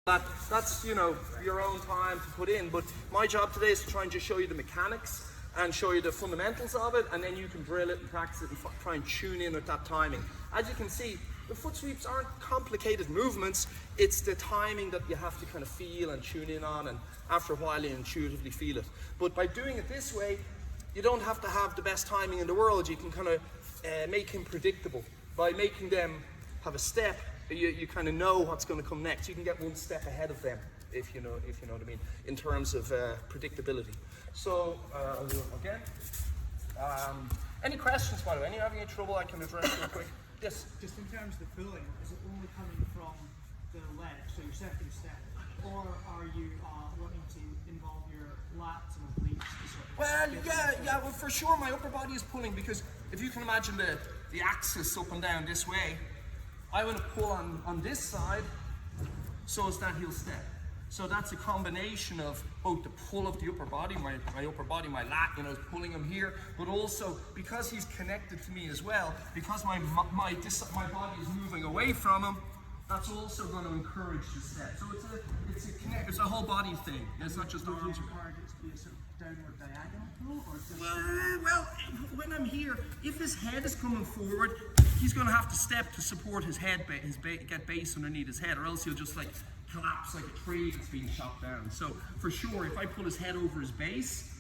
That's, you know, your own time to put in, but my job today is to try and just show you the mechanics and show you the fundamentals of it, and then you can drill it and practice it and try and tune in with that timing. As you can see, the foot sweeps aren't complicated movements, it's the timing that you have to kind of feel and tune in on, and after a while you intuitively feel it. But by doing it this way, you don't have to have the best timing in the world. You can kind of make him predictable. By making them have a step, you kind of know what's going to come next. You can get one step ahead of them, if you know what I mean, in terms of predictability. So, I'll do it again. Any questions, by the way? Any having any trouble I can address real quick? Yes? Just in terms of the pulling, is it only coming from the leg, so your second step, or are you wanting to involve your lats and obliques to sort of... Well, yeah, well, for sure my upper body is pulling, because if you can imagine the axis up and down this way, I want to pull on this side so as that he'll step. So that's a combination of both the pull of the upper body, my upper body, my lat, you know, is pulling him here, but also because he's connected to me as well, because my body is moving away from him, that's also going to encourage the step. So it's a whole body thing. It's not just arms. Would you target it to be a sort of downward diagonal pull, or just... Well, when I'm here, if his head is coming forward, he's going to have to step to support his head, get base underneath his head, or else he'll just like collapse like a tree that's being shot down. So for sure, if I pull his head over his base,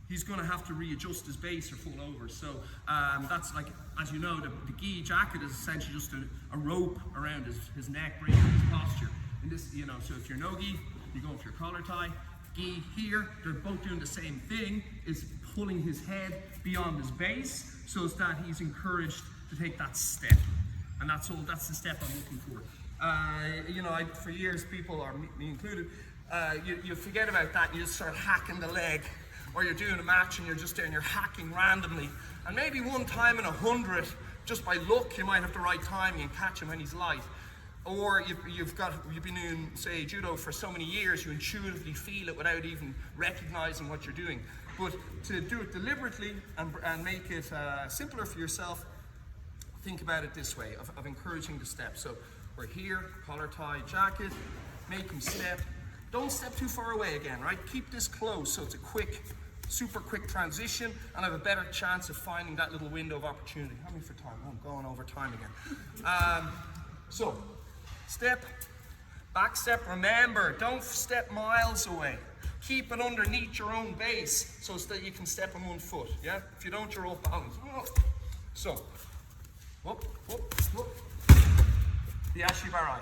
he's going to have to readjust his base or fall over. So that's like, as you know, the gi jacket is essentially just a rope around his neck, breaking his posture. And this, you know, so if you're no gi, you go for your collar tie. Gi here, they're both doing the same thing, is pulling his head beyond his base so that he's encouraged to take that step. And that's the step I'm looking for. You know, for years, people, or me included, you forget about that and you just start hacking the leg, or you're doing a match and you're just there and you're hacking randomly. And maybe one time in 100, just by luck, you might have the right timing and catch him when he's light. Or you've been in, say, judo for so many years, you intuitively feel it without even recognizing what you're doing. But to do it deliberately and make it simpler for yourself, think about it this way, of encouraging the step. So we're here, collar tie, jacket, make him step. Don't step too far away again, right? Keep this close so it's a quick, super quick transition, and I have a better chance of finding that little window of opportunity. How many for time? Oh, I'm going over time again. So, step, back step. Remember, don't step miles away. Keep it underneath your own base so that you can step on one foot, yeah? If you don't, you're off balance. So, whoop, whoop, whoop. The Ashibarai.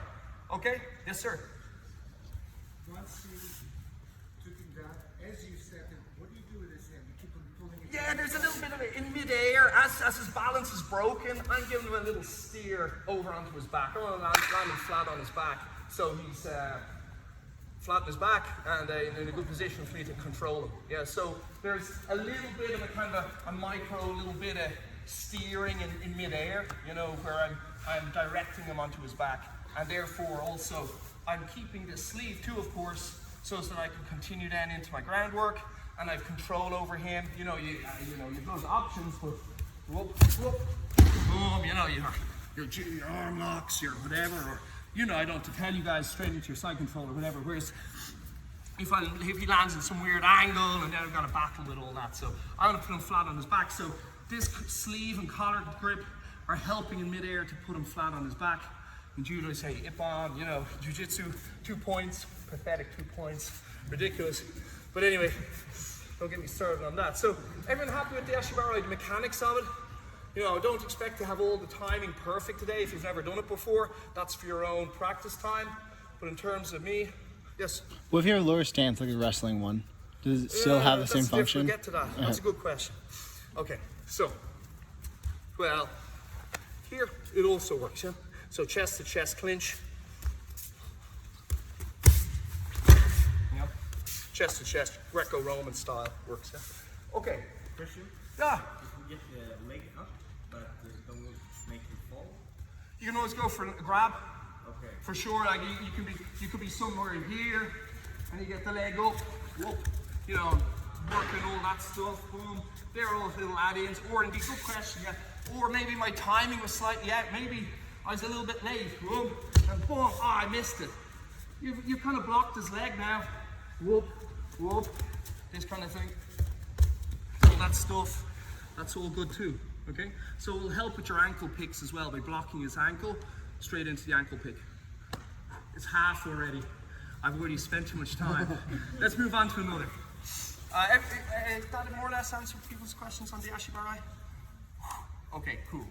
Okay? Yes, sir. Once you took him down, as you step in, what do you do with his hand? You keep him pulling it Yeah, down? there's a little bit of it in midair. As his balance is broken, I'm giving him a little steer over onto his back. I want to land him flat on his back, so he's flat on his back and in a good position for me to control him. Yeah, so there's a little bit of a kind of a micro, little bit of steering in midair, you know, where I'm directing him onto his back, and therefore also I'm keeping the sleeve too, of course, so that I can continue then into my groundwork, and I have control over him. You know, you have those options, but whoop, whoop, boom, you know, your arm locks, your whatever, or, you know, I don't have to tell you guys straight into your side control or whatever, whereas if he lands in some weird angle, and then I've got to battle with all that, so I'm going to put him flat on his back. So this sleeve and collar grip are helping in midair to put him flat on his back. In judo, I say ippon, you know, jiu-jitsu, 2 points, pathetic 2 points, ridiculous. But anyway, don't get me started on that. So, everyone happy with the Ashibarai, the mechanics of it? You know, don't expect to have all the timing perfect today if you've never done it before. That's for your own practice time. But in terms of me, yes? What if you have a lower stance like a wrestling one? Does it still have the same function? We'll get to that. That's a good question. Okay, so, well, here it also works, yeah? So chest to chest clinch. Yep. Chest to chest, Greco-Roman style works, yeah? Okay. Question? Yeah. You can get the leg up, but don't make it fall. You can always go for a grab. Okay. For sure, like you could be somewhere in here, and you get the leg up, whoop, you know, working all that stuff, boom. They're all little add-ins, or indeed, good question, yeah. Or maybe my timing was slightly out, maybe I was a little bit late, boom, and boom, oh, I missed it. you've kind of blocked his leg now. Whoop, whoop, this kind of thing. All that stuff, that's all good too, okay? So it will help with your ankle picks as well by blocking his ankle straight into the ankle pick. It's half already. I've already spent too much time. Let's move on to another. That more or less answered people's questions on the Ashibarai? Okay, cool.